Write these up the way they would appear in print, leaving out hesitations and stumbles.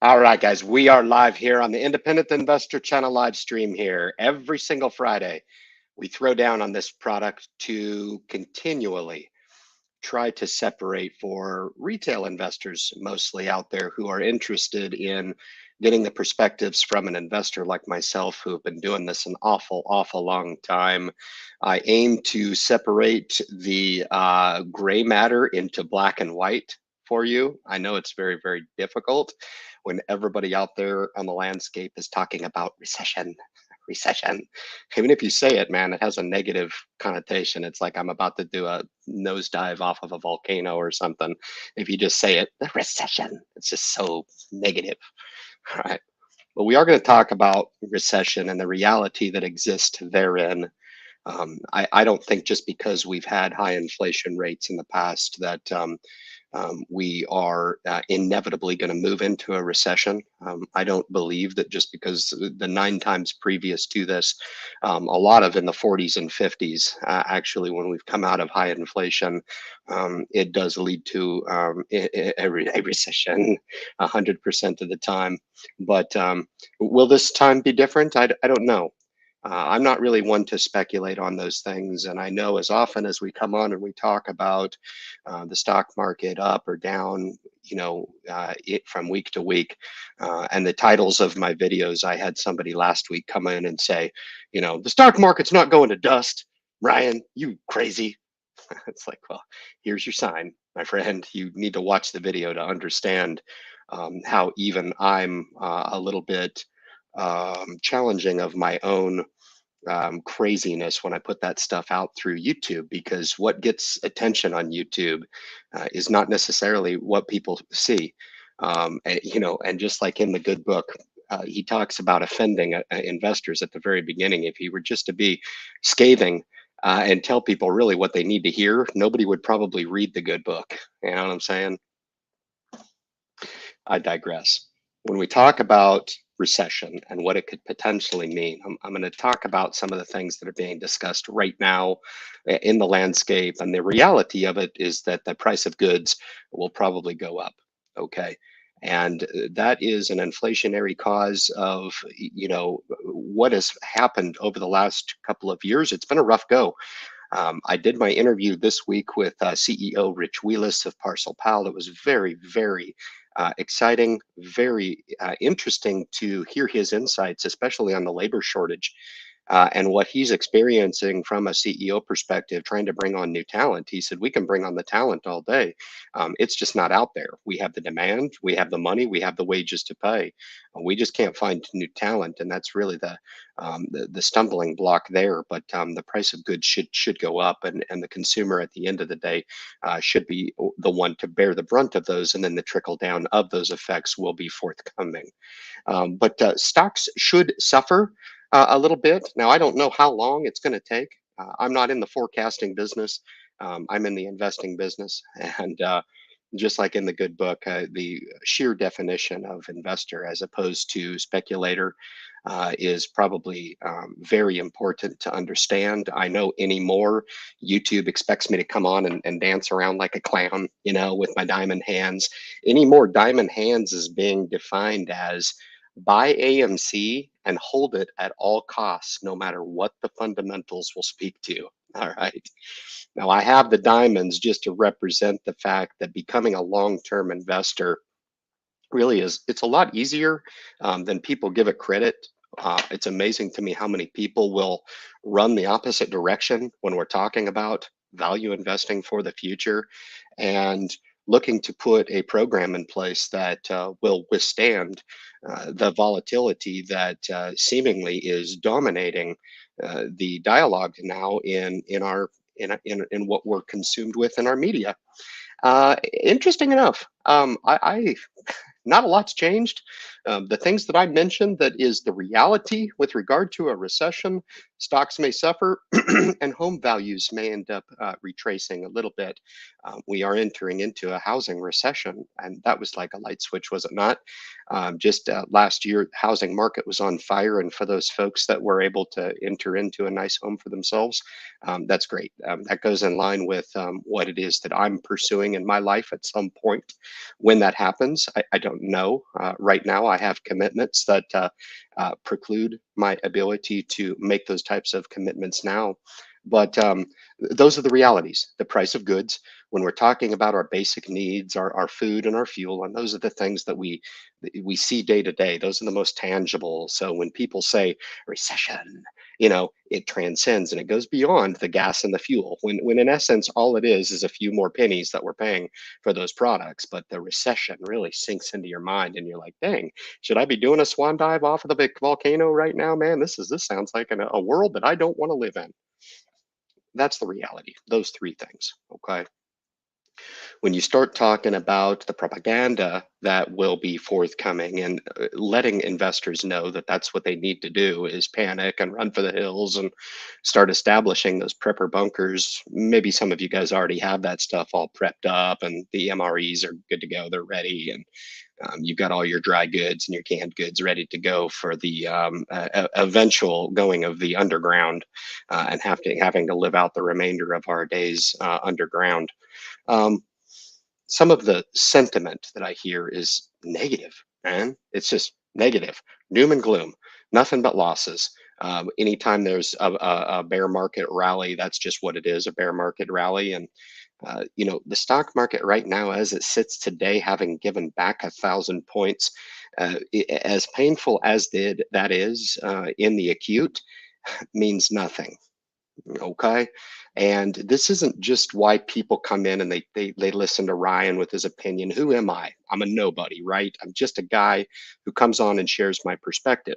All right, guys, we are live here on the Independent Investor Channel live stream here every single Friday. We throw down on this product to continually try to separate for retail investors mostly out there who are interested in getting the perspectives from an investor like myself who have been doing this an awful long time. I aim to separate the gray matter into black and white for you. I know it's very difficult when everybody out there on the landscape is talking about recession. Even if you say it, man, it has a negative connotation. It's like I'm about to do a nosedive off of a volcano or something. If you just say it, the recession, it's just so negative. All right. But we are going to talk about recession and the reality that exists therein. I don't think just because we've had high inflation rates in the past that we are inevitably going to move into a recession. I don't believe that just because the 9 times previous to this, a lot of in the 40s and 50s, actually, when we've come out of high inflation, it does lead to a recession 100% of the time. But will this time be different? I don't know. I'm not really one to speculate on those things. And I know as often as we come on and we talk about the stock market up or down, it from week to week, and the titles of my videos, I had somebody last week come in and say, the stock market's not going to dust. Ryan, you crazy. It's like, well, here's your sign, my friend. You need to watch the video to understand how even I'm a little bit challenging of my own craziness when I put that stuff out through YouTube, because what gets attention on YouTube is not necessarily what people see. And just like in the good book, he talks about offending investors at the very beginning. If he were just to be scathing and tell people really what they need to hear, nobody would probably read the good book. You know what I'm saying? I digress. When we talk about recession and what it could potentially mean, I'm going to talk about some of the things that are being discussed right now in the landscape. And the reality of it is that the price of goods will probably go up. Okay. And that is an inflationary cause of, what has happened over the last couple of years. It's been a rough go. I did my interview this week with CEO Rich Wheelis of Parcel Pal. It was very exciting, very interesting to hear his insights, especially on the labor shortage and what he's experiencing from a CEO perspective, trying to bring on new talent. He said, we can bring on the talent all day. It's just not out there. We have the demand, we have the money, we have the wages to pay. We just can't find new talent. And that's really the stumbling block there. But the price of goods should go up, and the consumer at the end of the day should be the one to bear the brunt of those, and then the trickle down of those effects will be forthcoming. But stocks should suffer a little bit. Now, I don't know how long it's going to take. I'm not in the forecasting business. I'm in the investing business. And just like in the good book, the sheer definition of investor as opposed to speculator is probably very important to understand. I know anymore, YouTube expects me to come on and dance around like a clown, with my diamond hands. Anymore, diamond hands is being defined as buy AMC and hold it at all costs, no matter what the fundamentals will speak to. All right. Now, I have the diamonds just to represent the fact that becoming a long-term investor really it's a lot easier than people give it credit. It's amazing to me how many people will run the opposite direction when we're talking about value investing for the future and looking to put a program in place that will withstand the volatility that seemingly is dominating the dialogue now in what we're consumed with in our media. Interesting enough, I not a lot's changed. The things that I mentioned that is the reality with regard to a recession Stocks may suffer and home values may end up retracing a little bit. We are entering into a housing recession, and that was like a light switch, was it not? Just last year, the housing market was on fire, and for those folks that were able to enter into a nice home for themselves, that's great. That goes in line with what it is that I'm pursuing in my life at some point. When that happens, I don't know. Right now, I have commitments that preclude my ability to make those types of commitments now. But those are the realities. The price of goods, when we're talking about our basic needs, our food and our fuel, and those are the things that we see day to day. Those are the most tangible. So when people say recession, it transcends and it goes beyond the gas and the fuel. When in essence all it is a few more pennies that we're paying for those products. But the recession really sinks into your mind, and you're like, dang, should I be doing a swan dive off of the big volcano right now, man? This sounds like a world that I don't want to live in. That's the reality. Those three things. Okay. When you start talking about the propaganda that will be forthcoming and letting investors know that that's what they need to do is panic and run for the hills and start establishing those prepper bunkers. Maybe some of you guys already have that stuff all prepped up, and the MREs are good to go. They're ready, and you've got all your dry goods and your canned goods ready to go for the eventual going of the underground, and having to live out the remainder of our days underground. Um, some of the sentiment that I hear is negative, man. It's just negative, doom and gloom, nothing but losses. Anytime there's a bear market rally, that's just what it is, a bear market rally. And the stock market right now, as it sits today, having given back 1,000 points, as painful as that is in the acute, means nothing. Okay. And this isn't just why people come in and they listen to Ryan with his opinion. Who am I? I'm a nobody, right? I'm just a guy who comes on and shares my perspective.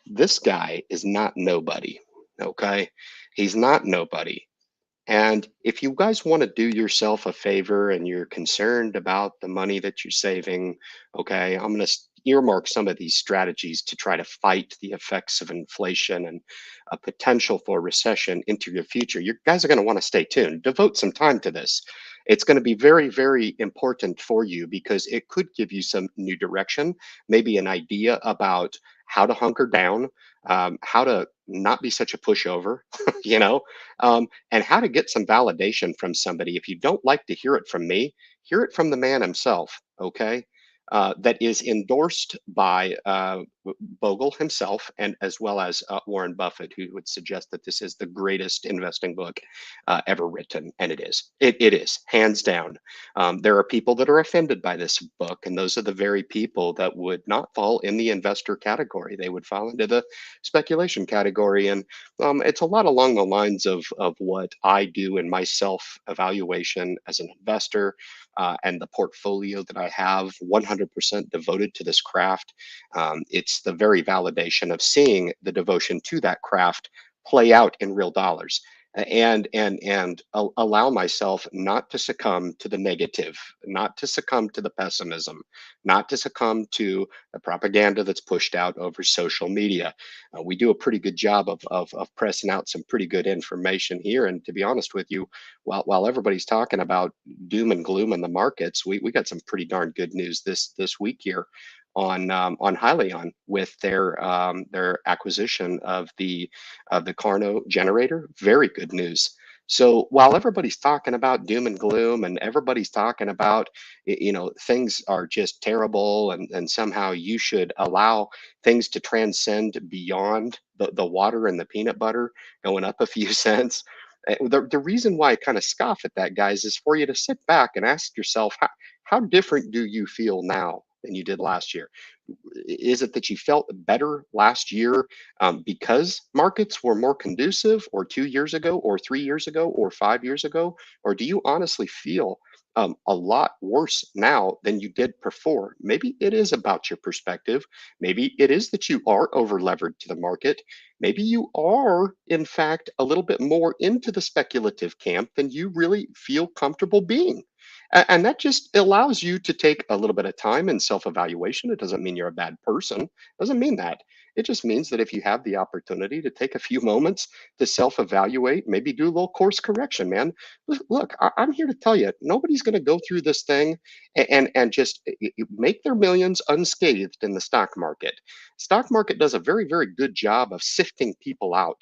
This guy is not nobody. Okay. He's not nobody. And if you guys want to do yourself a favor and you're concerned about the money that you're saving, okay, I'm going to earmark some of these strategies to try to fight the effects of inflation and a potential for recession into your future. You guys are going to want to stay tuned. Devote some time to this. It's going to be very, very important for you because it could give you some new direction, maybe an idea about how to hunker down, how to not be such a pushover, you know, and how to get some validation from somebody. If you don't like to hear it from me, hear it from the man himself, okay? That is endorsed by Bogle himself, and as well as Warren Buffett, who would suggest that this is the greatest investing book ever written, and it is. It is hands down. There are people that are offended by this book, and those are the very people that would not fall in the investor category. They would fall into the speculation category, and it's a lot along the lines of what I do in my self evaluation as an investor, and the portfolio that I have 100% devoted to this craft. It's the very validation of seeing the devotion to that craft play out in real dollars, and allow myself not to succumb to the negative, not to succumb to the pessimism, not to succumb to the propaganda that's pushed out over social media. We do a pretty good job of pressing out some pretty good information here. And to be honest with you, while everybody's talking about doom and gloom in the markets, we got some pretty darn good news this week here on Hyliion with their acquisition of the Carno generator. Very good news. So while everybody's talking about doom and gloom, and everybody's talking about things are just terrible, and somehow you should allow things to transcend beyond the water and the peanut butter going up a few cents. The reason why I kind of scoff at that, guys, is for you to sit back and ask yourself, how different do you feel now than you did last year? Is it that you felt better last year because markets were more conducive, or 2 years ago, or 3 years ago, or 5 years ago? Or do you honestly feel a lot worse now than you did before? Maybe it is about your perspective. Maybe it is that you are over levered to the market. Maybe you are, in fact, a little bit more into the speculative camp than you really feel comfortable being. And that just allows you to take a little bit of time and self-evaluation. It doesn't mean you're a bad person. It doesn't mean that. It just means that if you have the opportunity to take a few moments to self-evaluate, maybe do a little course correction, man. Look, I'm here to tell you, nobody's going to go through this thing and just make their millions unscathed in the stock market. Stock market does a very, very good job of sifting people out,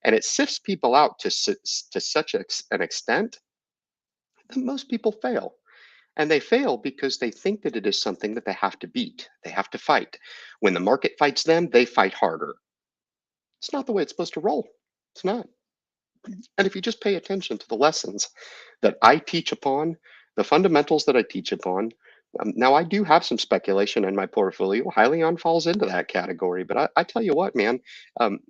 and it sifts people out to such an extent that most people fail. And they fail because they think that it is something that they have to beat, they have to fight. When the market fights them, they fight harder. It's not the way it's supposed to roll. It's not. And if you just pay attention to the lessons that I teach upon, the fundamentals that I teach upon, now I do have some speculation in my portfolio. Hyliion falls into that category, but I tell you what, man, I'm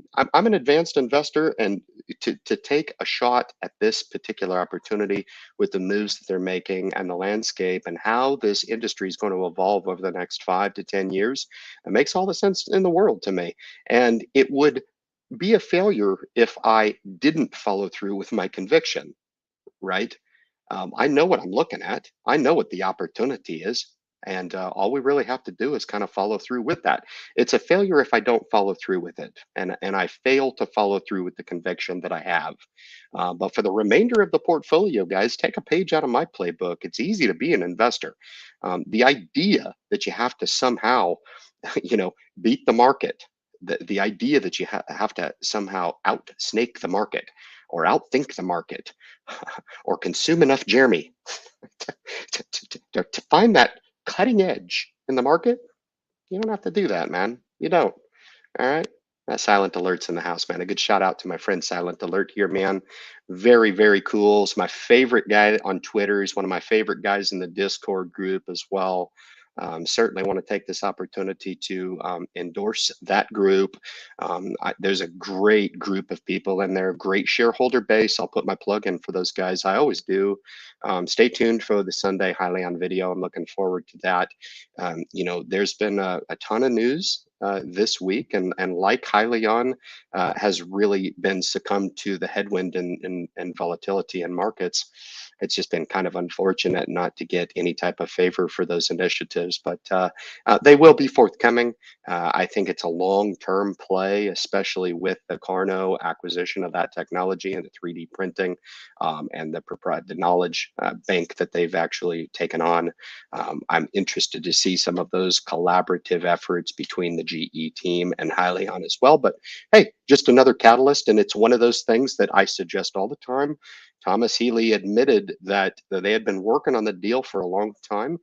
an advanced investor, and to take a shot at this particular opportunity with the moves that they're making and the landscape and how this industry is going to evolve over the next 5 to 10 years, it makes all the sense in the world to me. And it would be a failure if I didn't follow through with my conviction, right? I know what I'm looking at. I know what the opportunity is. And all we really have to do is kind of follow through with that. It's a failure if I don't follow through with it. And I fail to follow through with the conviction that I have. But for the remainder of the portfolio, guys, take a page out of my playbook. It's easy to be an investor. The idea that you have to somehow, beat the market, the idea that you have to somehow out snake the market or outthink the market or consume enough Jeremy to find that cutting edge in the market, you don't have to do that, man. You don't. All right. Silent Alert's in the house, man. A good shout out to my friend Silent Alert here, man. Very, very cool. He's my favorite guy on Twitter. He's one of my favorite guys in the Discord group as well. Certainly want to take this opportunity to endorse that group. There's a great group of people in there, great shareholder base. I'll put my plug in for those guys. I always do. Stay tuned for the Sunday Hyliion video. I'm looking forward to that. There's been a ton of news this week, and like Hyliion has really been succumbed to the headwind and volatility in markets. It's just been kind of unfortunate not to get any type of favor for those initiatives, but they will be forthcoming. I think it's a long-term play, especially with the Carno acquisition of that technology and the 3D printing and the knowledge bank that they've actually taken on. I'm interested to see some of those collaborative efforts between the GE team and Hyliion as well. But hey, just another catalyst, and it's one of those things that I suggest all the time. Thomas Healy admitted that they had been working on the deal for a long time,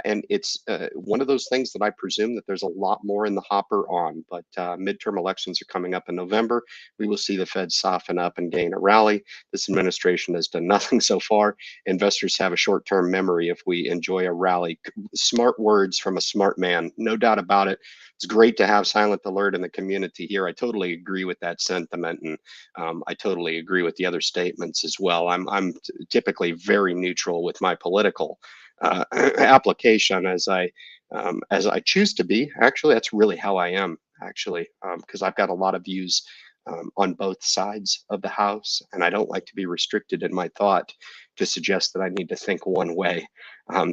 and it's one of those things that I presume that there's a lot more in the hopper on. But midterm elections are coming up in November. We will see the Fed soften up and gain a rally. This administration has done nothing so far. Investors have a short-term memory if we enjoy a rally. Smart words from a smart man, no doubt about it. It's great to have Silent Alert in the community here. I totally agree with that sentiment, and I totally agree with the other statements as well. I'm typically very neutral with my political application as I choose to be. Actually, that's really how I am, actually, because I've got a lot of views on both sides of the house, and I don't like to be restricted in my thought to suggest that I need to think one way.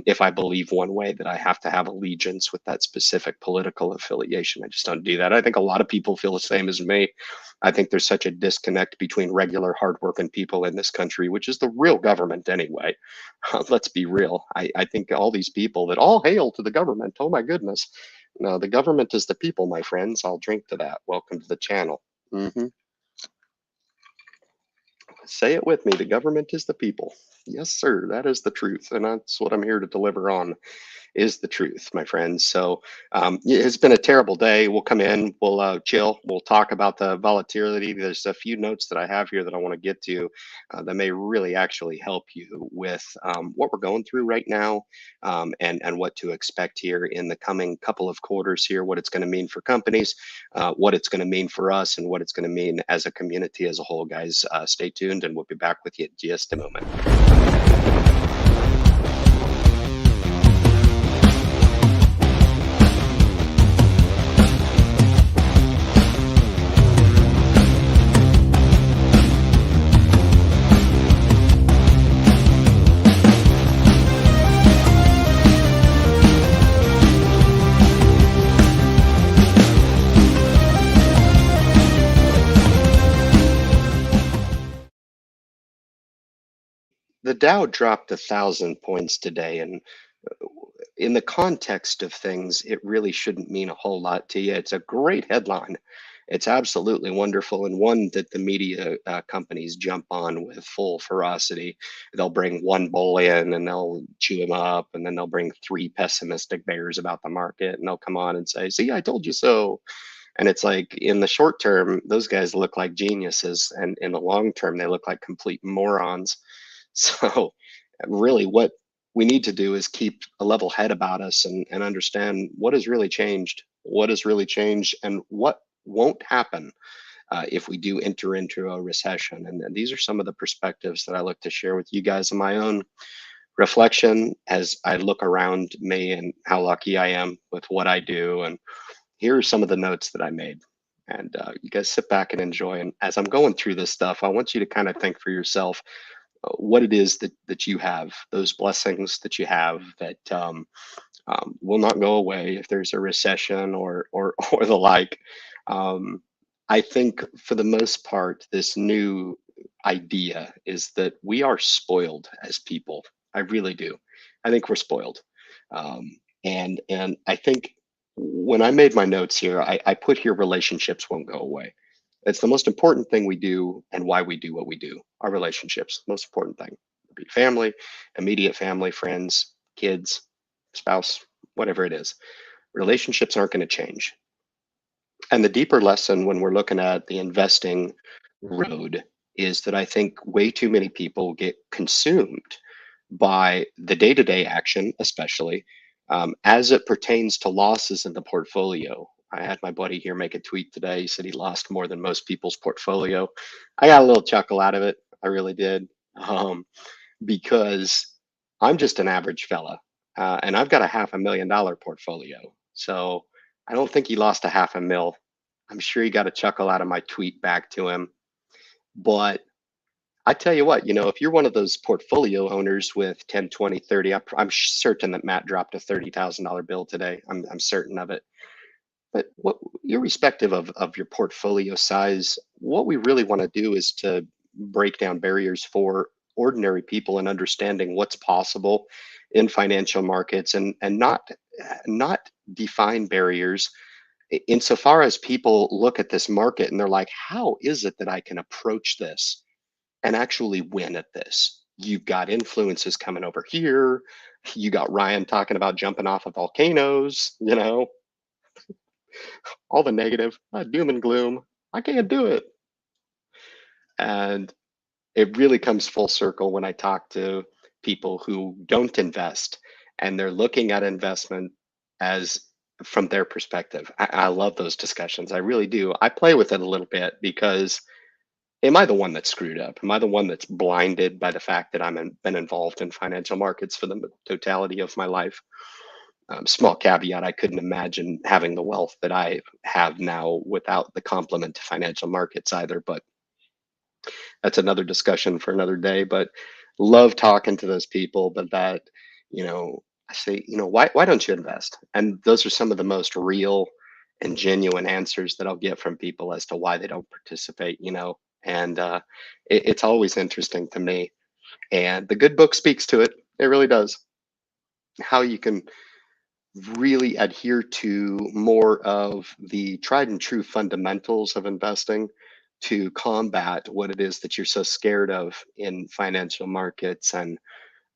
If I believe one way, that I have to have allegiance with that specific political affiliation. I just don't do that. I think a lot of people feel the same as me. I think there's such a disconnect between regular hardworking people in this country, which is the real government anyway. Let's be real. I think all these people that all hail to the government, oh my goodness. No, the government is the people, my friends. I'll drink to that. Welcome to the channel. Say it with me. The government is the people. Yes, sir. That is the truth. And that's what I'm here to deliver on, is the truth, my friends. So it's been a terrible day. We'll come in, we'll chill, we'll talk about the volatility. There's a few notes that I have here that I want to get to that may really actually help you with what we're going through right now, and what to expect here in the coming couple of quarters here, what it's going to mean for companies, what it's going to mean for us, and what it's going to mean as a community as a whole, guys. Stay tuned, and we'll be back with you in just a moment. the Dow dropped 1,000 points today, and in the context of things, it really shouldn't mean a whole lot to you. It's a great headline. It's absolutely wonderful, and one that the media companies jump on with full ferocity. They'll bring one bull in and they'll chew him up, and then they'll bring three pessimistic bears about the market, and they'll come on and say, "See, I told you so." And it's like, in the short term, those guys look like geniuses, and in the long term, they look like complete morons. So, really, what we need to do is keep a level head about us, and understand what has really changed, and what won't happen if we do enter into a recession. And these are some of the perspectives that I look to share with you guys in my own reflection as I look around me and how lucky I am with what I do. And here are some of the notes that I made. And you guys sit back and enjoy. And as I'm going through this stuff, I want you to kind of think for yourself what it is that you have, those blessings that you have that will not go away if there's a recession or or the like. Um, I think for the most part, this new idea is that we are spoiled as people. I really do. I think we're spoiled, and I think when I made my notes here, I put here relationships won't go away. It's the most important thing we do and why we do what we do. Our relationships, most important thing. Be family, immediate family, friends, kids, spouse, whatever it is. Relationships aren't going to change. And the deeper lesson when we're looking at the investing road is that I think way too many people get consumed by the day-to-day action, especially as it pertains to losses in the portfolio. I had my buddy here make a tweet today. He said he lost more than most people's portfolio. I got a little chuckle out of it. I really did. Because I'm just an average fella, and I've got a $500,000 portfolio. So I don't think he lost a half a mil. I'm sure he got a chuckle out of my tweet back to him. But I tell you what, if you're one of those portfolio owners with 10, 20, 30, I'm certain that Matt dropped a $30,000 bill today. I'm certain of it. But irrespective of your portfolio size, what we really want to do is to break down barriers for ordinary people and understanding what's possible in financial markets, and not define barriers insofar as people look at this market and they're like, how is it that I can approach this and actually win at this? You've got influences coming over here. You got Ryan talking about jumping off of volcanoes, all the negative, doom and gloom. I can't do it. And it really comes full circle when I talk to people who don't invest and they're looking at investment as from their perspective. I love those discussions. I really do. I play with it a little bit because am I the one that's screwed up? Am I the one that's blinded by the fact that been involved in financial markets for the totality of my life? Small caveat, I couldn't imagine having the wealth that I have now without the complement to financial markets either. But that's another discussion for another day. But love talking to those people. But I say, why don't you invest? And those are some of the most real and genuine answers that I'll get from people as to why they don't participate. And it's always interesting to me. And the good book speaks to it. It really does. How you can really adhere to more of the tried and true fundamentals of investing to combat what it is that you're so scared of in financial markets. And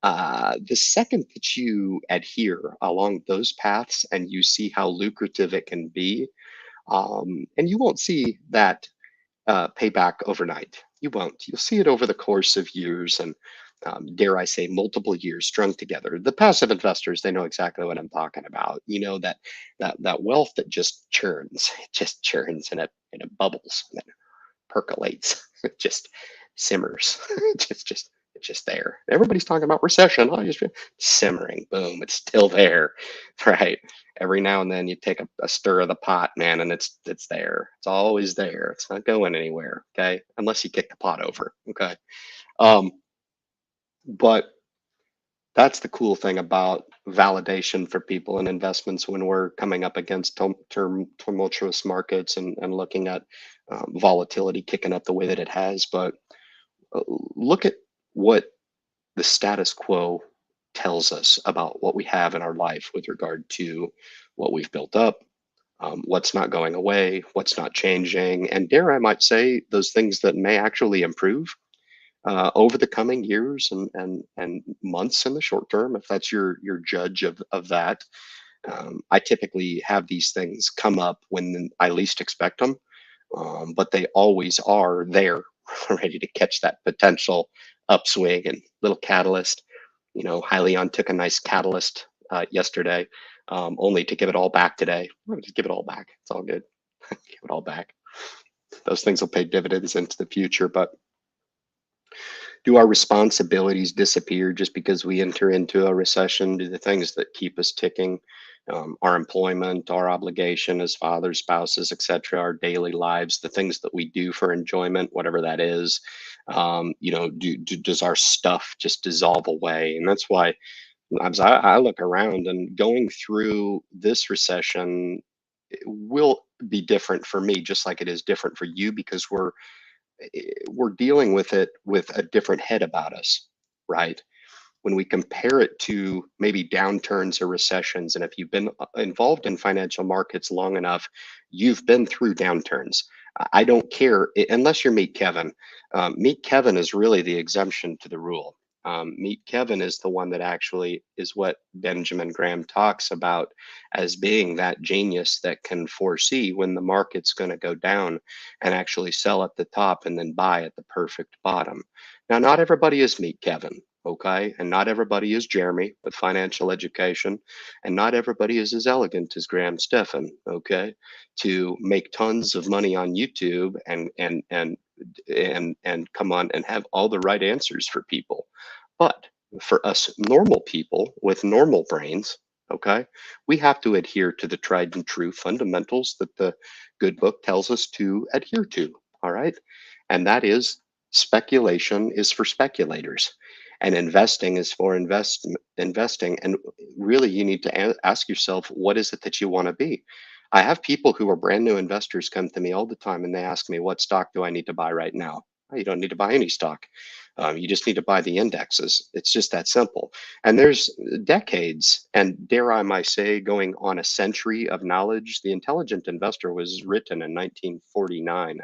the second that you adhere along those paths and you see how lucrative it can be, and you won't see that payback overnight. You won't. You'll see it over the course of years, and dare I say, multiple years strung together. The passive investors, they know exactly what I'm talking about. That wealth that just churns, it just churns, and it bubbles and it percolates, it just simmers, it's just there. Everybody's talking about recession. Oh, just simmering, boom, it's still there, right? Every now and then you take a stir of the pot, man, and it's there. It's always there. It's not going anywhere, okay? Unless you kick the pot over, okay? Um, but that's the cool thing about validation for people in investments when we're coming up against tumultuous markets and looking at volatility kicking up the way that it has. But look at what the status quo tells us about what we have in our life with regard to what we've built up, what's not going away, what's not changing, and dare I might say, those things that may actually improve over the coming years and months in the short term, if that's your judge of that. I typically have these things come up when I least expect them, but they always are there, ready to catch that potential upswing and little catalyst. Hyliion took a nice catalyst yesterday, only to give it all back today. Just give it all back. It's all good. Give it all back. Those things will pay dividends into the future, but do our responsibilities disappear just because we enter into a recession? Do the things that keep us ticking, our employment, our obligation as fathers, spouses, etc., our daily lives, the things that we do for enjoyment, whatever that is, does our stuff just dissolve away? And that's why as I look around and going through this recession, it will be different for me, just like it is different for you, because we're dealing with it with a different head about us, right? When we compare it to maybe downturns or recessions, and if you've been involved in financial markets long enough, you've been through downturns. I don't care unless you're Meet Kevin. Meet Kevin is really the exemption to the rule. Meet Kevin is the one that actually is what Benjamin Graham talks about as being that genius that can foresee when the market's going to go down and actually sell at the top and then buy at the perfect bottom. Now, not everybody is Meet Kevin, okay? And not everybody is Jeremy with financial education, and not everybody is as elegant as Graham Stephan, okay? To make tons of money on YouTube and come on and have all the right answers for people. But for us normal people with normal brains, okay, we have to adhere to the tried and true fundamentals that the good book tells us to adhere to. All right. And that is speculation is for speculators and investing is for investing. And really, you need to ask yourself, what is it that you want to be? I have people who are brand new investors come to me all the time and they ask me, what stock do I need to buy right now? Oh, you don't need to buy any stock. You just need to buy the indexes. It's just that simple. And there's decades, and dare I might say, going on a century of knowledge. The Intelligent Investor was written in 1949,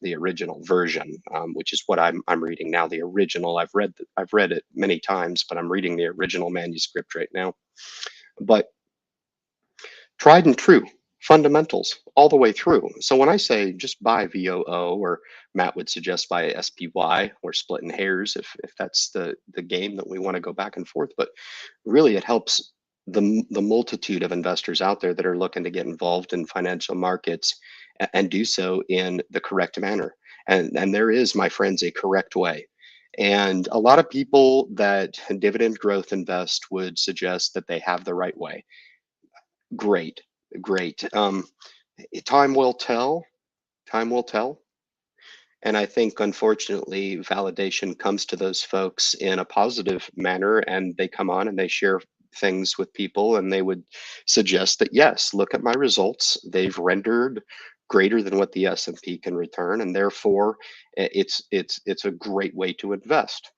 the original version, which is what I'm reading now. The original. I've read it many times, but I'm reading the original manuscript right now. But tried and true fundamentals all the way through. So when I say just buy VOO, or Matt would suggest buy SPY, we're splitting hairs if that's the game that we want to go back and forth. But really, it helps the multitude of investors out there that are looking to get involved in financial markets and do so in the correct manner. And there is, my friends, a correct way. And a lot of people that dividend growth invest would suggest that they have the right way. Great, great. Time will tell. Time will tell. And I think, unfortunately, validation comes to those folks in a positive manner, and they come on and they share things with people, and they would suggest that, yes, look at my results. They've rendered greater than what the S&P can return, and therefore, it's a great way to invest.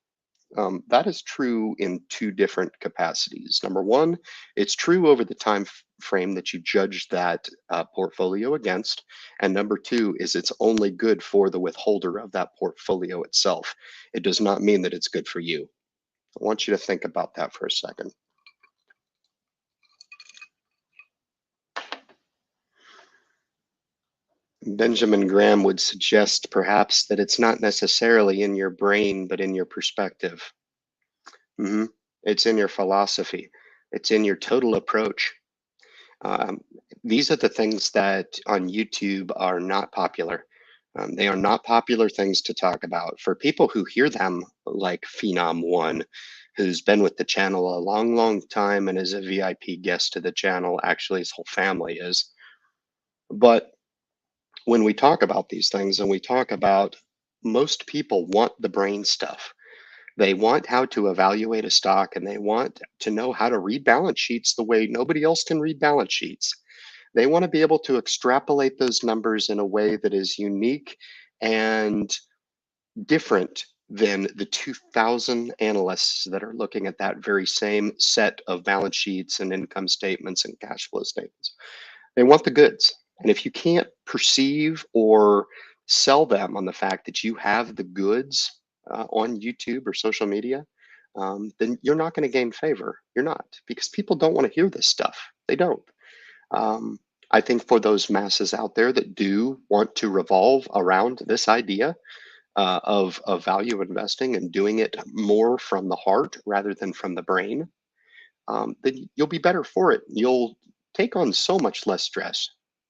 That is true in two different capacities. Number one, it's true over the time frame that you judge that portfolio against. And number two is it's only good for the withholder of that portfolio itself. It does not mean that it's good for you. I want you to think about that for a second. Benjamin Graham would suggest perhaps that it's not necessarily in your brain, but in your perspective. It's in your philosophy. It's in your total approach. Um, these are the things that on YouTube are not popular. They are not popular things to talk about. For people who hear them, like Phenom1, who's been with the channel a long, long time and is a VIP guest to the channel, actually his whole family is. But when we talk about these things and we talk about most people want the brain stuff. They want how to evaluate a stock and they want to know how to read balance sheets the way nobody else can read balance sheets. They want to be able to extrapolate those numbers in a way that is unique and different than the 2,000 analysts that are looking at that very same set of balance sheets and income statements and cash flow statements. They want the goods. And if you can't perceive or sell them on the fact that you have the goods on YouTube or social media, then you're not going to gain favor. You're not, because people don't want to hear this stuff. They don't. Um, I think for those masses out there that do want to revolve around this idea of value investing and doing it more from the heart rather than from the brain, then you'll be better for it. You'll take on so much less stress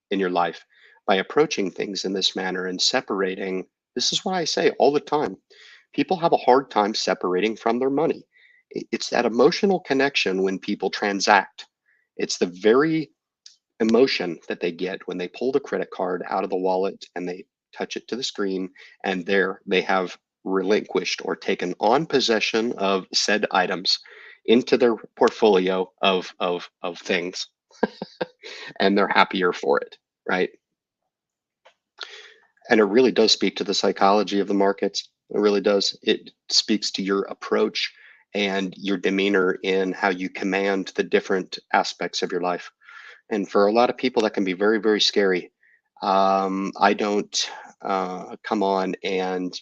in your life by approaching things in this manner and separating. This is why I say all the time, people have a hard time separating from their money. It's that emotional connection when people transact. It's the very emotion that they get when they pull the credit card out of the wallet and they touch it to the screen, and there they have relinquished or taken on possession of said items into their portfolio of things, and they're happier for it, right? And it really does speak to the psychology of the markets. It really does. It speaks to your approach and your demeanor in how you command the different aspects of your life. And for a lot of people, that can be very, very scary. I don't come on and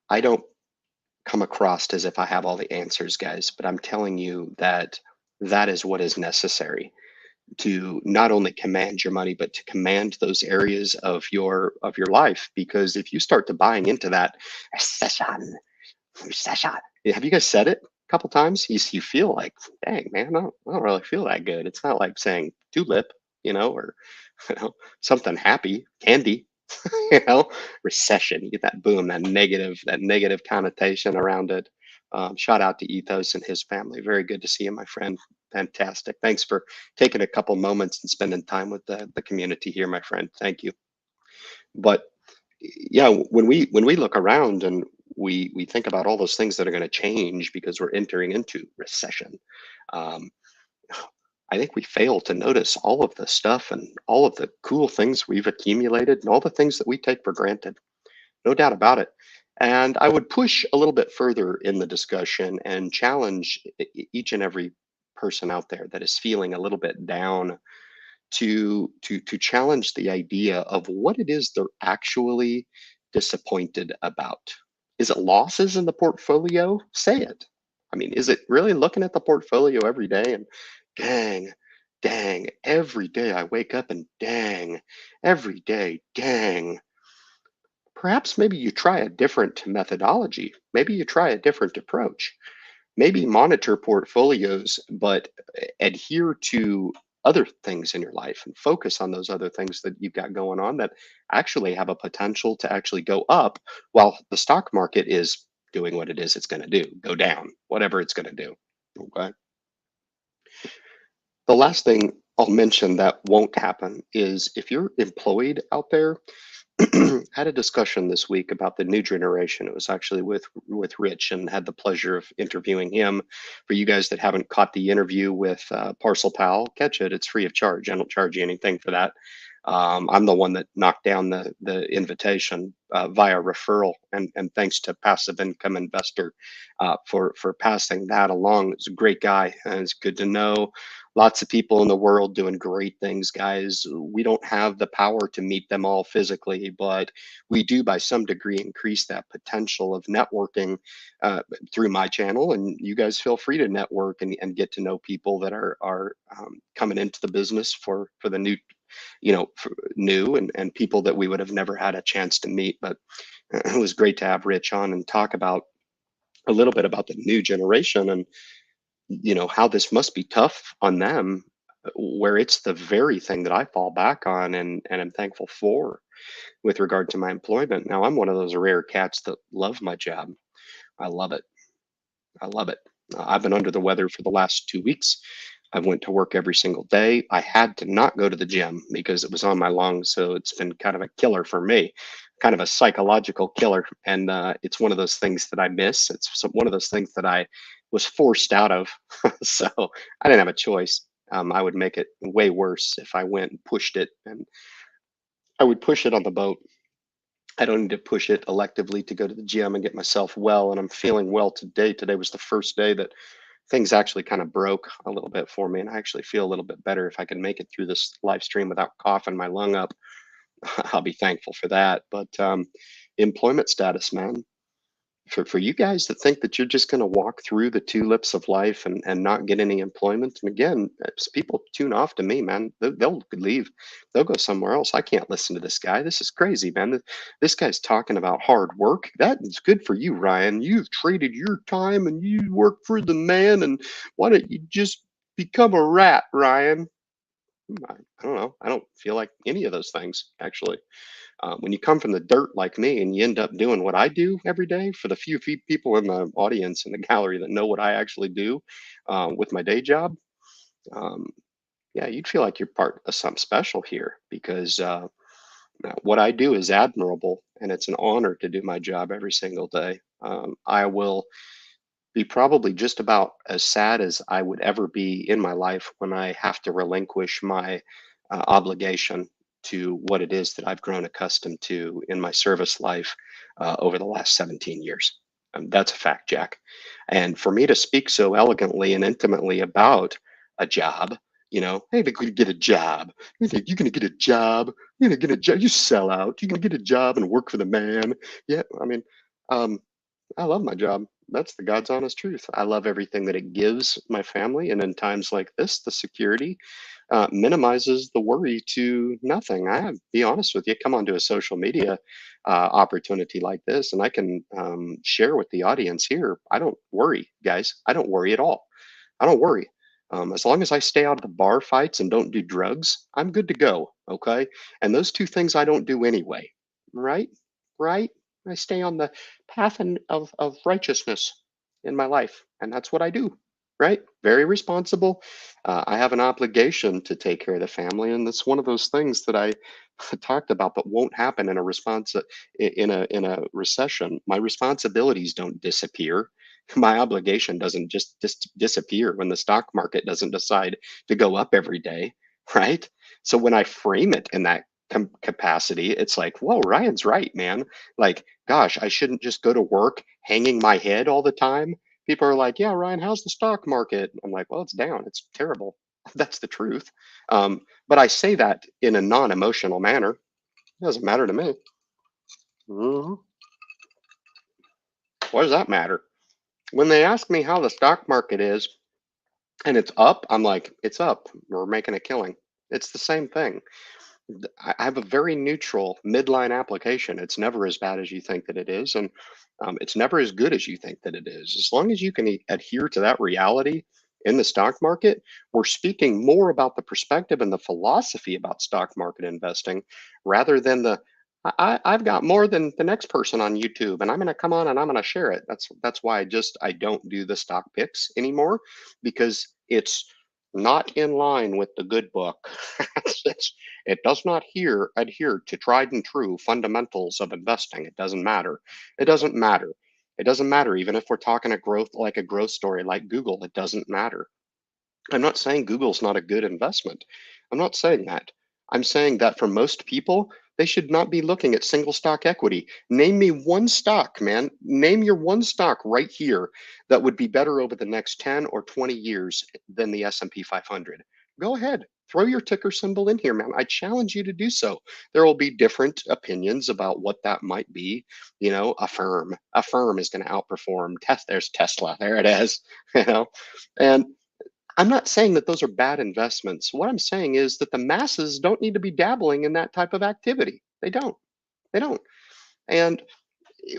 I don't come across as if I have all the answers, guys, but I'm telling you that that is what is necessary to not only command your money, but to command those areas of your life. Because if you start to buying into that recession, recession, have you guys said it a couple times? You feel like, dang man, I don't really feel that good. It's not like saying tulip, or something happy, candy. Recession. You get that boom, that negative connotation around it. Shout out to Ethos and his family. Very good to see you, my friend. Fantastic. Thanks for taking a couple moments and spending time with the community here, my friend. Thank you. But yeah, when we look around and we think about all those things that are going to change because we're entering into recession, um, I think we fail to notice all of the stuff and all of the cool things we've accumulated and all the things that we take for granted. No doubt about it. And I would push a little bit further in the discussion and challenge each and every person out there that is feeling a little bit down to challenge the idea of what it is they're actually disappointed about. Is it losses in the portfolio? Say it. I mean, is it really looking at the portfolio every day and dang, dang, every day I wake up and dang, every day, dang. Perhaps maybe you try a different methodology. Maybe you try a different approach. Maybe monitor portfolios, but adhere to other things in your life and focus on those other things that you've got going on that actually have a potential to actually go up while the stock market is doing what it is it's going to do, go down, whatever it's going to do. Okay. The last thing I'll mention that won't happen is if you're employed out there, had a discussion this week about the new generation. It was actually with Rich, and had the pleasure of interviewing him. For you guys that haven't caught the interview with Parcel Pal, catch it. It's free of charge. I don't charge you anything for that. I'm the one that knocked down the invitation via referral, and thanks to Passive Income Investor for passing that along. It's a great guy, and it's good to know. Lots of people in the world doing great things, guys. We don't have the power to meet them all physically, but we do, by some degree, increase that potential of networking through my channel. And you guys feel free to network and get to know people that are coming into the business for the new, for new and people that we would have never had a chance to meet. But it was great to have Rich on and talk about a little bit about the new generation and how this must be tough on them, where it's the very thing that I fall back on and I'm thankful for with regard to my employment. Now I'm one of those rare cats that love my job. I love it. I love it. I've been under the weather for the last 2 weeks. I went to work every single day. I had to not go to the gym because it was on my lungs. So it's been kind of a killer for me, kind of a psychological killer. And it's one of those things that I miss. It's one of those things that I was forced out of. So I didn't have a choice. I would make it way worse if I went and pushed it. And I would push it on the boat. I don't need to push it electively to go to the gym and get myself well. And I'm feeling well today. Today was the first day that things actually kind of broke a little bit for me. And I actually feel a little bit better. If I can make it through this live stream without coughing my lung up, I'll be thankful for that. But employment status, man, for you guys that think that you're just going to walk through the tulips of life and not get any employment. And again, people tune off to me, man. They'll leave. They'll go somewhere else. I can't listen to this guy. This is crazy, man. This guy's talking about hard work. That is good for you, Ryan. You've traded your time and you work for the man. And why don't you just become a rat, Ryan? I don't know. I don't feel like any of those things, actually. When you come from the dirt like me and you end up doing what I do every day, for the few people in the audience in the gallery that know what I actually do with my day job, um, yeah, you'd feel like you're part of something special here, because what I do is admirable and it's an honor to do my job every single day. I will be probably just about as sad as I would ever be in my life when I have to relinquish my obligation to what it is that I've grown accustomed to in my service life over the last 17 years. That's a fact, Jack. And for me to speak so elegantly and intimately about a job, hey, they're going to get a job. You think you're going to get a job? You're going to get a job. You sell out. You're going to get a job and work for the man. Yeah, I mean, um, I love my job. That's the God's honest truth. I love everything that it gives my family. And in times like this, the security minimizes the worry to nothing. I have, be honest with you, come onto a social media opportunity like this, and I can share with the audience here. I don't worry, guys. I don't worry at all. I don't worry. As long as I stay out of the bar fights and don't do drugs, I'm good to go. Okay. And those two things I don't do anyway. Right? Right? I stay on the path of righteousness in my life. And that's what I do. Right? Very responsible. I have an obligation to take care of the family. And that's one of those things that I talked about, but won't happen in a response in a recession. My responsibilities don't disappear. My obligation doesn't just disappear when the stock market doesn't decide to go up every day, right? So when I frame it in that capacity, it's like, whoa, Ryan's right, man. Like, gosh, I shouldn't just go to work hanging my head all the time. People are like, yeah, Ryan, how's the stock market? I'm like, well, it's down. It's terrible. That's the truth. But I say that in a non-emotional manner. It doesn't matter to me. Mhm. What does that matter? When they ask me how the stock market is and it's up, I'm like, it's up. We're making a killing. It's the same thing. I have a very neutral midline application. It's never as bad as you think that it is, and it's never as good as you think that it is. As long as you can adhere to that reality in the stock market, we're speaking more about the perspective and the philosophy about stock market investing rather than I've got more than the next person on YouTube, and I'm going to come on and I'm going to share it. That's why I don't do the stock picks anymore, because it's not in line with the good book. It does not adhere to tried and true fundamentals of investing. It doesn't matter. It doesn't matter. It doesn't matter. Even if we're talking a growth story like Google, it doesn't matter. I'm not saying Google's not a good investment. I'm not saying that. I'm saying that for most people, they should not be looking at single stock equity. Name me one stock, man. Name your one stock right here that would be better over the next 10 or 20 years than the S&P 500. Go ahead. Throw your ticker symbol in here, man. I challenge you to do so. There will be different opinions about what that might be. A firm is going to outperform. There's Tesla. There it is. You know, and I'm not saying that those are bad investments. What I'm saying is that the masses don't need to be dabbling in that type of activity. They don't. They don't. And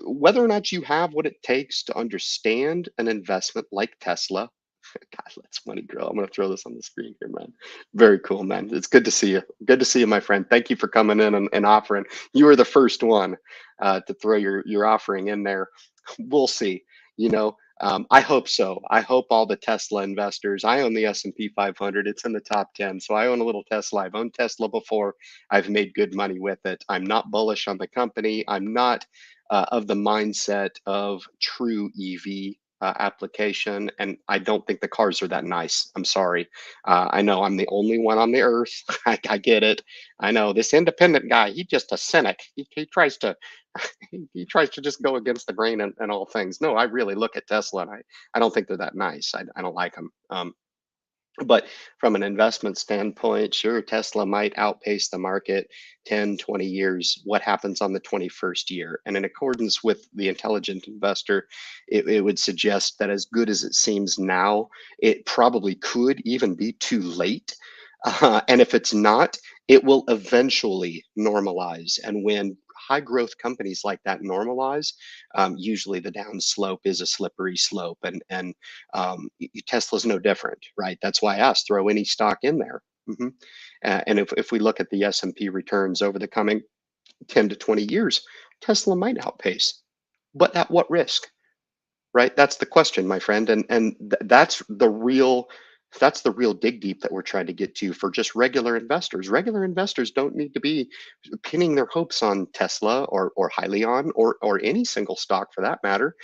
whether or not you have what it takes to understand an investment like Tesla, God, that's funny, girl. I'm going to throw this on the screen here, man. Very cool, man. It's good to see you. Good to see you, my friend. Thank you for coming in and offering. You were the first one to throw your offering in there. We'll see. I hope so. I hope all the Tesla investors. I own the S&P 500. It's in the top 10. So I own a little Tesla. I've owned Tesla before. I've made good money with it. I'm not bullish on the company. I'm not of the mindset of true EV application, and I don't think the cars are that nice. I'm sorry. I know I'm the only one on the earth. I get it. I know this independent guy. He's just a cynic. He tries to he tries to just go against the grain and all things. No, I really look at Tesla and I don't think they're that nice. I don't like them. But from an investment standpoint, sure, Tesla might outpace the market 10, 20 years. What happens on the 21st year? And in accordance with the intelligent investor, it would suggest that as good as it seems now, it probably could even be too late. And if it's not, it will eventually normalize. And when high growth companies like that normalize, usually the down slope is a slippery slope. Tesla's no different, right? That's why I asked, throw any stock in there. And if we look at the S&P returns over the coming 10 to 20 years, Tesla might outpace, but at what risk? Right? That's the question, my friend. That's the real dig deep that we're trying to get to for just regular investors. Regular investors don't need to be pinning their hopes on Tesla or Hyliion or any single stock for that matter.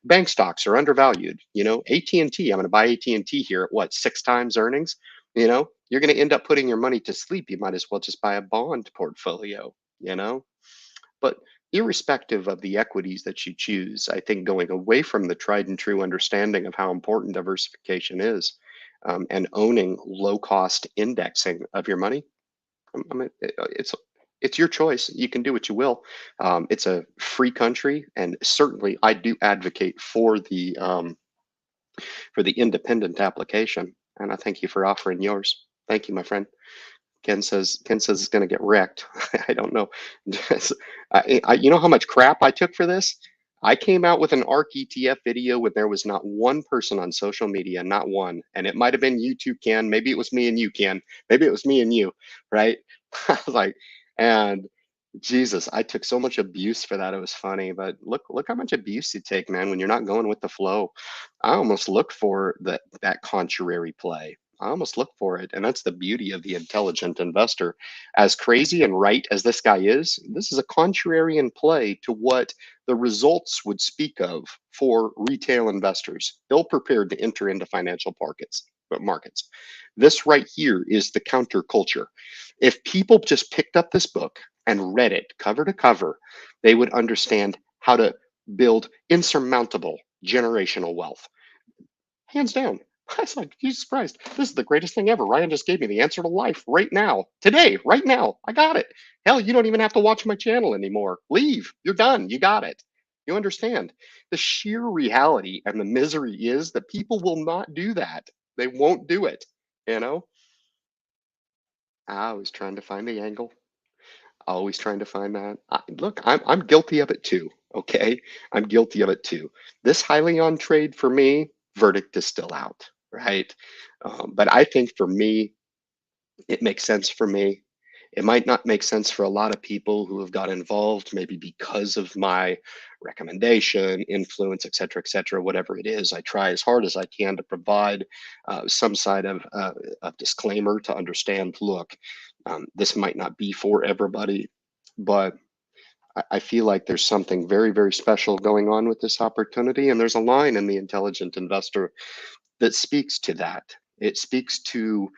Bank stocks are undervalued. AT&T, I'm going to buy AT&T here at what, 6 times earnings? You're going to end up putting your money to sleep. You might as well just buy a bond portfolio, you know? But irrespective of the equities that you choose, I think going away from the tried and true understanding of how important diversification is, and owning low cost indexing of your money, it's your choice. You can do what you will. It's a free country, and certainly I do advocate for the independent application. And I thank you for offering yours. Thank you, my friend. Ken says it's going to get wrecked. I don't know. You know how much crap I took for this? I came out with an ARK ETF video when there was not one person on social media, not one. And it might have been you too, Ken. Maybe it was me and you, Ken. Maybe it was me and you, right? I was like, and Jesus, I took so much abuse for that. It was funny, but look how much abuse you take, man, when you're not going with the flow. I almost look for that contrary play. I almost look for it, and that's the beauty of the intelligent investor. As crazy and right as this guy is, this is a contrarian play to what the results would speak of for retail investors, ill prepared to enter into financial markets. This right here is the counterculture. If people just picked up this book and read it cover to cover, they would understand how to build insurmountable generational wealth. Hands down. I was like, Jesus Christ, this is the greatest thing ever. Ryan just gave me the answer to life right now, today, right now. I got it. Hell, you don't even have to watch my channel anymore. Leave. You're done. You got it. You understand? The sheer reality and the misery is that people will not do that. They won't do it. You know? I was trying to find the angle. Always trying to find that. Look, I'm guilty of it too. Okay, I'm guilty of it too. This highly on trade for me, verdict is still out, right? But I think for me, it makes sense for me. It might not make sense for a lot of people who have got involved, maybe because of my recommendation, influence, et cetera, whatever it is. I try as hard as I can to provide some side of disclaimer to understand, look, this might not be for everybody, but I feel like there's something very, very special going on with this opportunity. And there's a line in The Intelligent Investor that speaks to that. It speaks to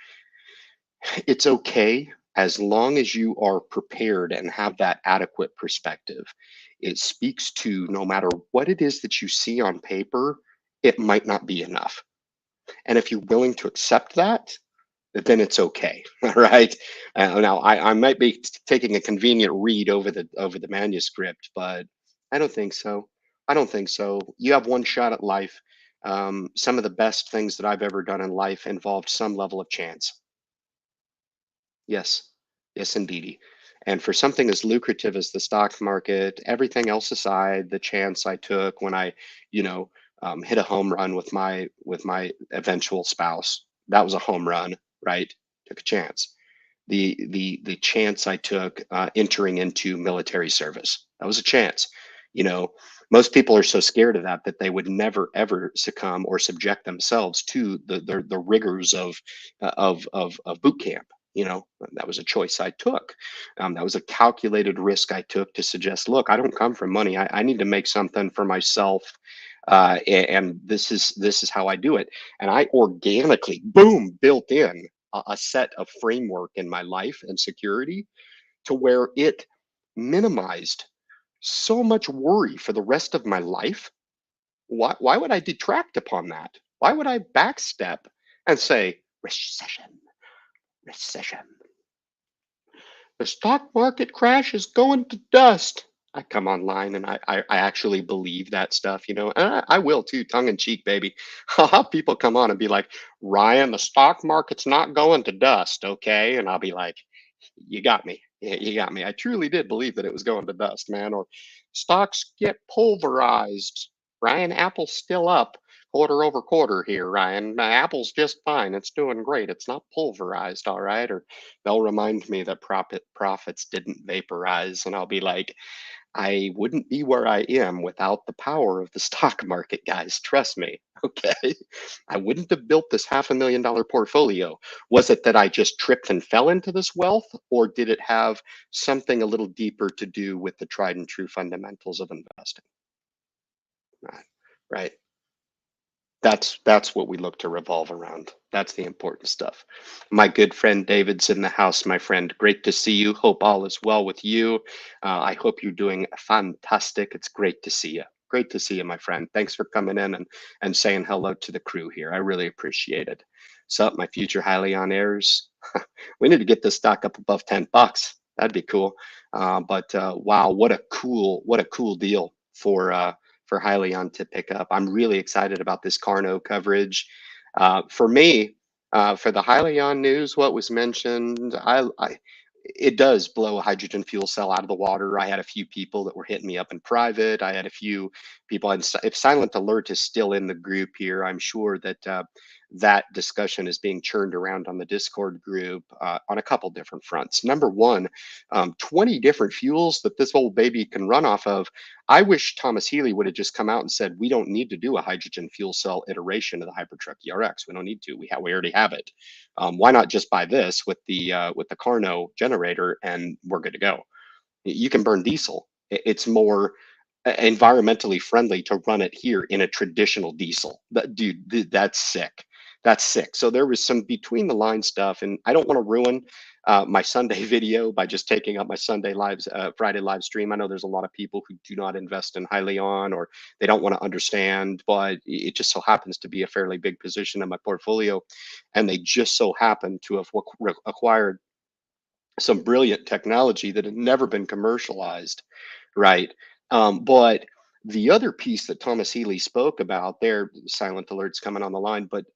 it's okay as long as you are prepared and have that adequate perspective. It speaks to no matter what it is that you see on paper, it might not be enough. And if you're willing to accept that, then it's okay. All right. Now I might be taking a convenient read over the manuscript, but I don't think so. I don't think so. You have one shot at life. Some of the best things that I've ever done in life involved some level of chance. Yes, yes, indeedy. And for something as lucrative as the stock market, everything else aside, the chance I took when I, you know, hit a home run with my eventual spouse, that was a home run, right? Took a chance. The chance I took entering into military service, that was a chance. You know, most people are so scared of that they would never ever succumb or subject themselves to the rigors of boot camp. That was a choice I took. That was a calculated risk I took to suggest, look, I don't come from money. I need to make something for myself And this is how I do it. And I organically, boom, built in a set of framework in my life and security to where it minimized so much worry for the rest of my life. Why would I detract upon that? Why would I backstep and say recession, recession? The stock market crash is going to dust. I come online and I actually believe that stuff, and I will too, tongue in cheek, baby. I'll have people come on and be like, Ryan, the stock market's not going to dust, okay? And I'll be like, you got me. Yeah, you got me. I truly did believe that it was going to dust, man. Or stocks get pulverized. Ryan, Apple's still up quarter over quarter here, Ryan. Apple's just fine. It's doing great. It's not pulverized, all right? Or they'll remind me that profits didn't vaporize, and I'll be like, I wouldn't be where I am without the power of the stock market, guys. Trust me. Okay. I wouldn't have built this $500,000 portfolio. Was it that I just tripped and fell into this wealth, or did it have something a little deeper to do with the tried and true fundamentals of investing? Right. Right. That's what we look to revolve around. That's the important stuff. My good friend David's in the house, my friend. Great to see you. Hope all is well with you. I hope you're doing fantastic. It's great to see you. Great to see you, my friend. Thanks for coming in and saying hello to the crew here. I really appreciate it. So, my future highly on airs. We need to get this stock up above $10. That'd be cool. But wow, what a cool deal for Hyliion to pick up. I'm really excited about this Carno coverage. For me, for the Hyliion news, what was mentioned, it does blow a hydrogen fuel cell out of the water. I had a few people that were hitting me up in private. I had a few people, and if Silent Alert is still in the group here, I'm sure that that discussion is being churned around on the Discord group on a couple different fronts. Number one, 20 different fuels that this old baby can run off of. I wish Thomas Healy would have just come out and said, we don't need to do a hydrogen fuel cell iteration of the Hypertruck ERX. We don't need to. We already have it. Why not just buy this with the Carno generator and we're good to go? You can burn diesel. It's more environmentally friendly to run it here in a traditional diesel. Dude, that's sick. That's sick. So there was some between the line stuff, and I don't want to ruin my Sunday video by just taking up my Friday live stream. I know there's a lot of people who do not invest in Hyliion, or they don't want to understand, but it just so happens to be a fairly big position in my portfolio, and they just so happen to have acquired some brilliant technology that had never been commercialized, right? But the other piece that Thomas Healy spoke about there, Silent Alert's coming on the line, but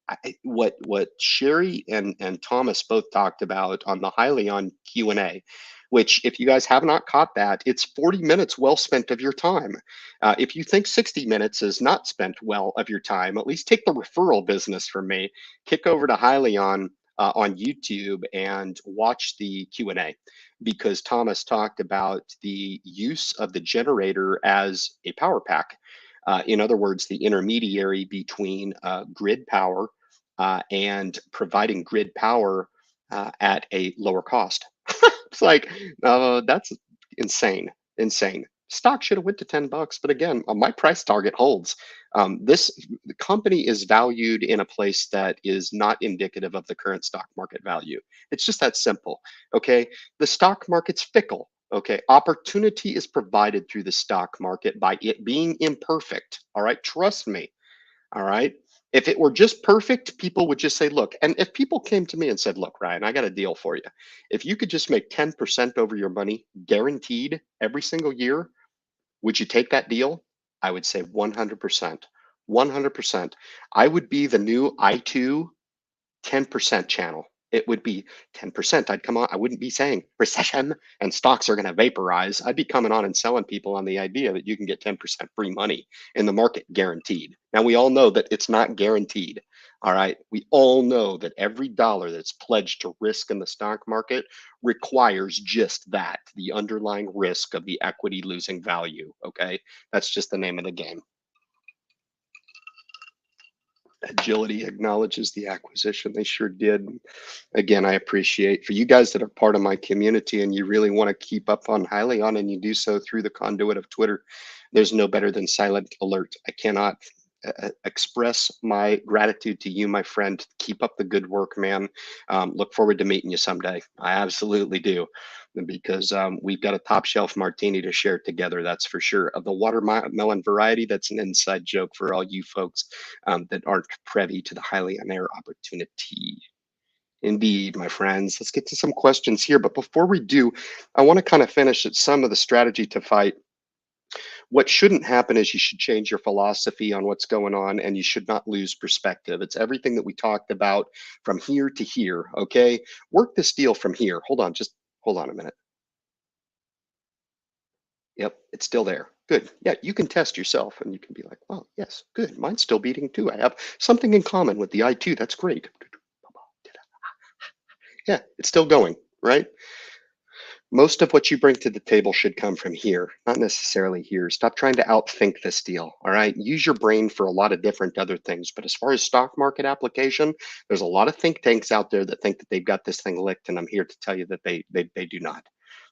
what Sherry and Thomas both talked about on the Hyliion Q&A, which if you guys have not caught that, it's 40 minutes well spent of your time. If you think 60 minutes is not spent well of your time, at least take the referral business from me, kick over to Hyliion on YouTube and watch the Q&A, because Thomas talked about the use of the generator as a power pack. In other words, the intermediary between grid power and providing grid power at a lower cost. It's like, that's insane, insane. Stock should have went to $10, but again, my price target holds. The company is valued in a place that is not indicative of the current stock market value. It's just that simple. Okay, the stock market's fickle. Okay, opportunity is provided through the stock market by it being imperfect. All right, trust me. All right. If it were just perfect, people would just say, look, and if people came to me and said, look, Ryan, I got a deal for you. If you could just make 10% over your money guaranteed every single year, would you take that deal? I would say 100%. 100%. I would be the new I2 10% channel. It would be 10%. I'd come on. I wouldn't be saying recession and stocks are going to vaporize. I'd be coming on and selling people on the idea that you can get 10% free money in the market guaranteed. Now, we all know that it's not guaranteed. All right. We all know that every dollar that's pledged to risk in the stock market requires just that, the underlying risk of the equity losing value. Okay. That's just the name of the game. Agility acknowledges the acquisition. They sure did. Again, I appreciate for you guys that are part of my community and you really want to keep up on Hyliion and you do so through the conduit of Twitter. There's no better than Silent Alert. I cannot express my gratitude to you, my friend. Keep up the good work, man. Look forward to meeting you someday. I absolutely do, because we've got a top shelf martini to share together. That's for sure. Of the watermelon variety, that's an inside joke for all you folks that aren't privy to the highly on air opportunity. Indeed, my friends. Let's get to some questions here. But before we do, I want to kind of finish at some of the strategy to fight. What shouldn't happen is you should change your philosophy on what's going on, and you should not lose perspective. It's everything that we talked about from here to here. Okay. Work this deal from here. Hold on. Just hold on a minute. Yep. It's still there. Good. Yeah. You can test yourself and you can be like, oh, yes, good. Mine's still beating too. I have something in common with the I2. That's great. Yeah. It's still going, right? Most of what you bring to the table should come from here, not necessarily here. Stop trying to outthink this deal. All right. Use your brain for a lot of different other things. But as far as stock market application, there's a lot of think tanks out there that think that they've got this thing licked. And I'm here to tell you that they do not.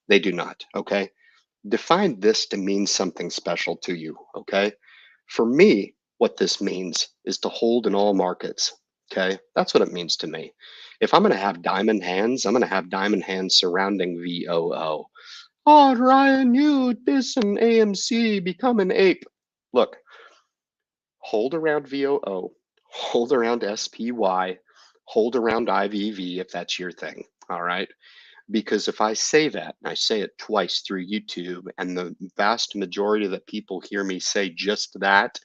They do not. Okay. Define this to mean something special to you. Okay. For me, what this means is to hold in all markets. Okay. That's what it means to me. If I'm going to have diamond hands, I'm going to have diamond hands surrounding VOO. Oh, Ryan, you, this and AMC, become an ape. Look, hold around VOO, hold around SPY, hold around IVV if that's your thing. All right. Because if I say that, and I say it twice through YouTube, and the vast majority of the people hear me say just that,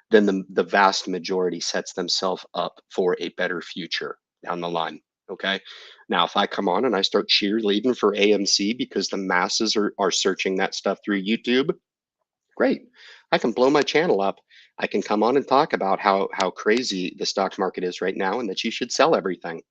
then the vast majority sets themselves up for a better future down the line. Okay. Now, if I come on and I start cheerleading for AMC because the masses are searching that stuff through YouTube, great. I can blow my channel up. I can come on and talk about how crazy the stock market is right now and that you should sell everything.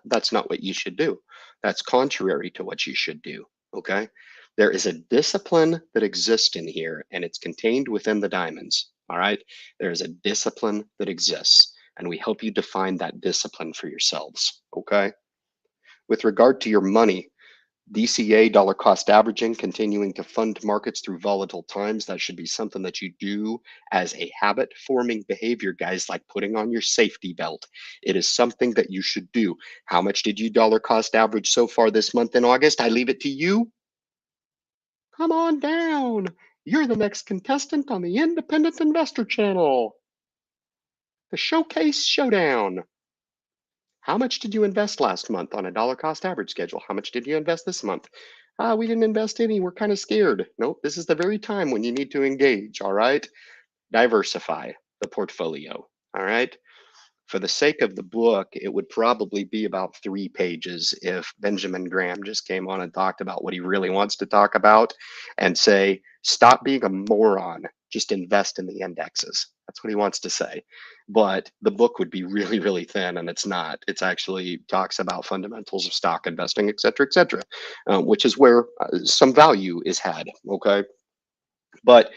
That's not what you should do. That's contrary to what you should do. Okay. There is a discipline that exists in here, and it's contained within the diamonds. All right. There is a discipline that exists, and we help you define that discipline for yourselves. Okay. With regard to your money, DCA, dollar cost averaging, continuing to fund markets through volatile times. That should be something that you do as a habit forming behavior, guys, like putting on your safety belt. It is something that you should do. How much did you dollar cost average so far this month in August? I leave it to you. Come on down. You're the next contestant on the Independent Investor Channel, the Showcase Showdown. How much did you invest last month on a dollar cost average schedule? How much did you invest this month? We didn't invest any. We're kind of scared. Nope. This is the very time when you need to engage. All right. Diversify the portfolio. All right. For the sake of the book, it would probably be about 3 pages if Benjamin Graham just came on and talked about what he really wants to talk about and say, stop being a moron, just invest in the indexes. That's what he wants to say. But the book would be really, really thin, and it's not. It's actually talks about fundamentals of stock investing, et cetera, which is where some value is had. Okay. But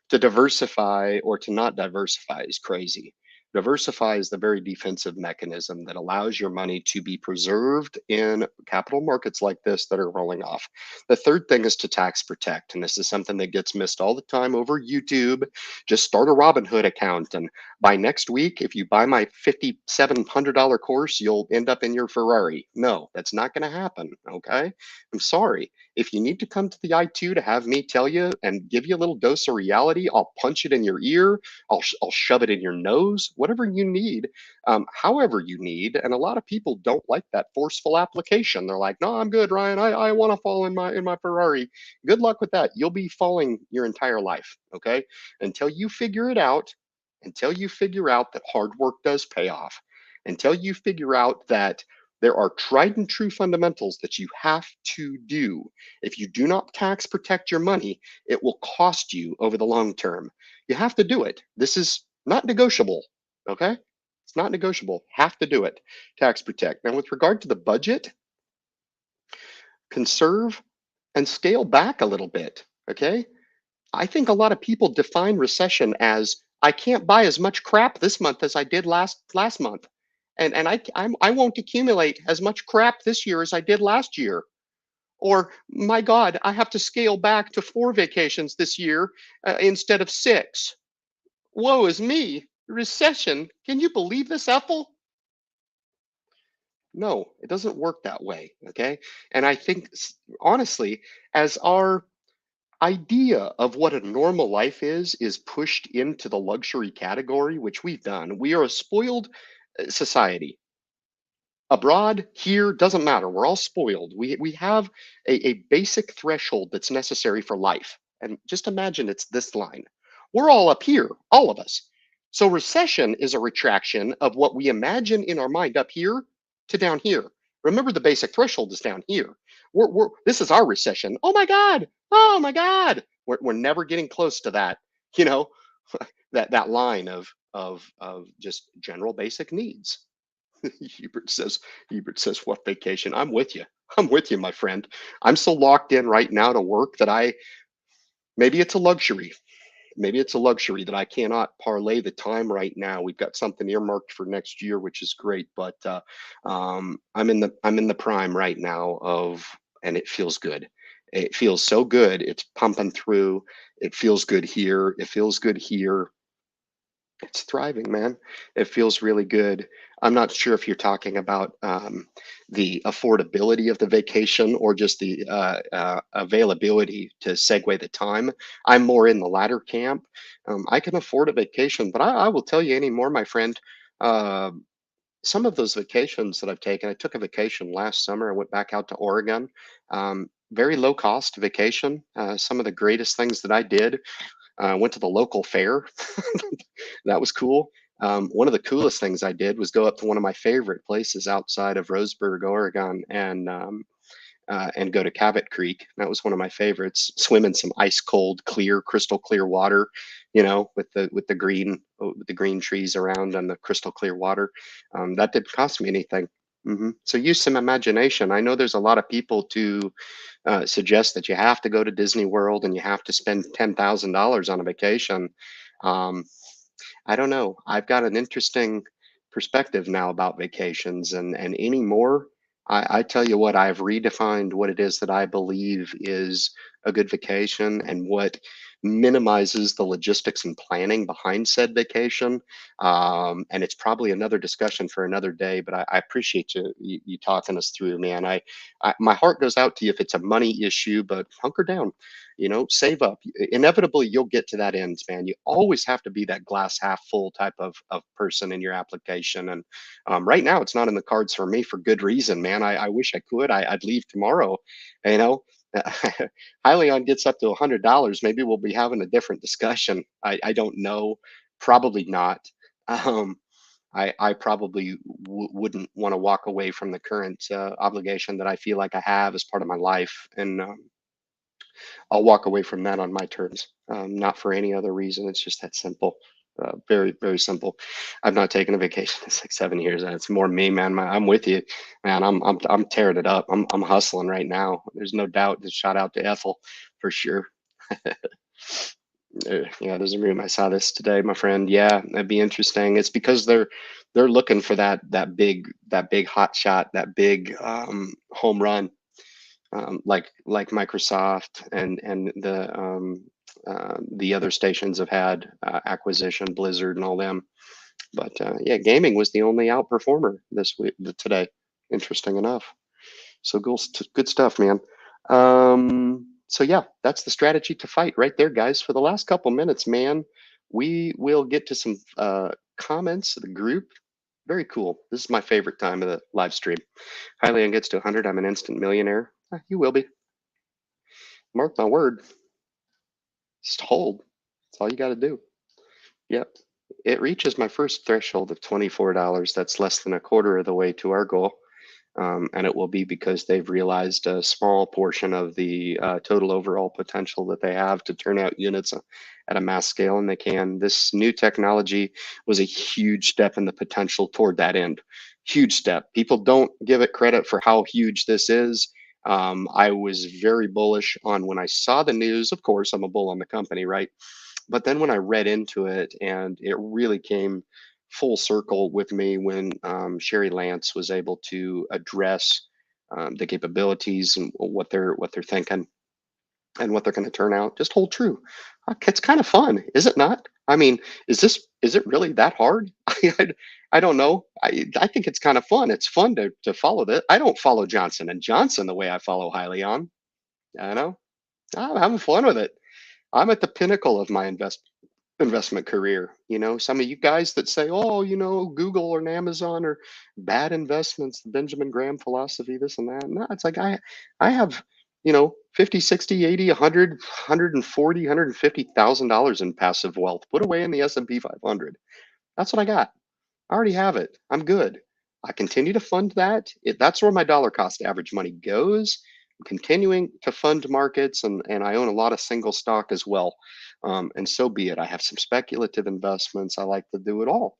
to diversify or to not diversify is crazy. Diversify is the very defensive mechanism that allows your money to be preserved in capital markets like this that are rolling off. The third thing is to tax protect. And this is something that gets missed all the time over YouTube. Just start a Robinhood account. And by next week, if you buy my $5,700 course, you'll end up in your Ferrari. No, that's not going to happen. Okay. I'm sorry. If you need to come to the I2 to have me tell you and give you a little dose of reality, I'll punch it in your ear. I'll shove it in your nose, whatever you need, however you need. And a lot of people don't like that forceful application. They're like, no, I'm good, Ryan. I want to fall in my Ferrari. Good luck with that. You'll be falling your entire life. Okay. Until you figure it out, until you figure out that hard work does pay off, until you figure out that there are tried and true fundamentals that you have to do. If you do not tax protect your money, it will cost you over the long term. You have to do it. This is not negotiable. Okay. It's not negotiable. Have to do it. Tax protect. Now, with regard to the budget, conserve and scale back a little bit. Okay. I think a lot of people define recession as I can't buy as much crap this month as I did last month. And I won't accumulate as much crap this year as I did last year. Or my God, I have to scale back to 4 vacations this year instead of 6. Woe is me. Recession? Can you believe this, Ethel? No, it doesn't work that way. Okay. And I think, honestly, as our idea of what a normal life is pushed into the luxury category, which we've done, we are a spoiled society. Abroad, here, doesn't matter. We're all spoiled. We have a basic threshold that's necessary for life. And just imagine it's this line. We're all up here, all of us. So recession is a retraction of what we imagine in our mind up here to down here. Remember, the basic threshold is down here. This is our recession. Oh my God. Oh my God. We're never getting close to that, you know, that line of just general basic needs. Hubert says, what vacation? I'm with you. I'm with you, my friend. I'm so locked in right now to work that maybe it's a luxury. Maybe it's a luxury that I cannot parlay the time right now. We've got something earmarked for next year, which is great, but I'm in the prime right now and it feels good. It feels so good. It's pumping through. It feels good here. It feels good here. It's thriving, man. It feels really good. I'm not sure if you're talking about the affordability of the vacation or just the availability to segue the time. I'm more in the latter camp. I can afford a vacation, but I will tell you anymore, my friend. Uh, some of those vacations that I've taken, I took a vacation last summer. I went back out to Oregon. Very low cost vacation. Some of the greatest things that I did. Went to the local fair. That was cool. One of the coolest things I did was go up to one of my favorite places outside of Roseburg, Oregon, and go to Cabot Creek. That was one of my favorites. Swim in some ice cold, clear, crystal clear water, with the green trees around and the crystal clear water. That didn't cost me anything. So use some imagination. I know there's a lot of people to suggest that you have to go to Disney World and you have to spend $10,000 on a vacation. Um, I don't know. I've got an interesting perspective now about vacations, and anymore, I tell you what, I've redefined what it is that I believe is a good vacation and what minimizes the logistics and planning behind said vacation. And it's probably another discussion for another day, but I appreciate you talking us through, man. My heart goes out to you if it's a money issue, but hunker down, save up. Inevitably, you'll get to that end, man. You always have to be that glass half full type of person in your application. And right now, it's not in the cards for me for good reason, man. I wish I could. I'd leave tomorrow, you know. Hyliion gets up to $100, maybe we'll be having a different discussion. I don't know. Probably not. Um, I probably wouldn't want to walk away from the current obligation that I feel like I have as part of my life, and I'll walk away from that on my terms, not for any other reason. It's just that simple. Very, very simple. I've not taken a vacation in 6, 7 years, and it's more me, man. I'm with you, man. I'm tearing it up. I'm hustling right now. There's no doubt. Just shout out to Ethel for sure. Yeah, there's a room. I saw this today, my friend. Yeah, that'd be interesting. It's because they're looking for that big hot shot, that big home run, like Microsoft and the other stations have had acquisition, Blizzard and all them. But yeah, gaming was the only outperformer this week today. Interesting enough. So good stuff, man. So yeah, that's the strategy to fight right there, guys. For the last couple minutes, man, we will get to some comments of the group. Very cool. This is my favorite time of the live stream. Hyliion gets to 100. I'm an instant millionaire. You will be. Mark my word. Just hold. That's all you got to do. Yep. It reaches my first threshold of $24. That's less than a quarter of the way to our goal. And it will be because they've realized a small portion of the total overall potential that they have to turn out units at a mass scale, and they can. This new technology was a huge step in the potential toward that end. Huge step. People don't give it credit for how huge this is. I was very bullish on when I saw the news. Of course, I'm a bull on the company, right? But then when I read into it, and it really came full circle with me when Sherry Lance was able to address the capabilities and what they're thinking. and what they're going to turn out just hold true. It's kind of fun, is it not? I mean, is it really that hard? I don't know. I think it's kind of fun. It's fun to follow this. I don't follow Johnson and Johnson the way I follow Highly on. I know. I'm having fun with it. I'm at the pinnacle of my investment career. Some of you guys that say, oh, Google or Amazon or bad investments, the Benjamin Graham philosophy, this and that. No, it's like I have, 50, 60, 80, 100, 140, $150,000 in passive wealth put away in the S&P 500. That's what I got. I already have it. I'm good. I continue to fund that. That's where my dollar cost average money goes. I'm continuing to fund markets, and I own a lot of single stock as well. And so be it. I have some speculative investments. I like to do it all.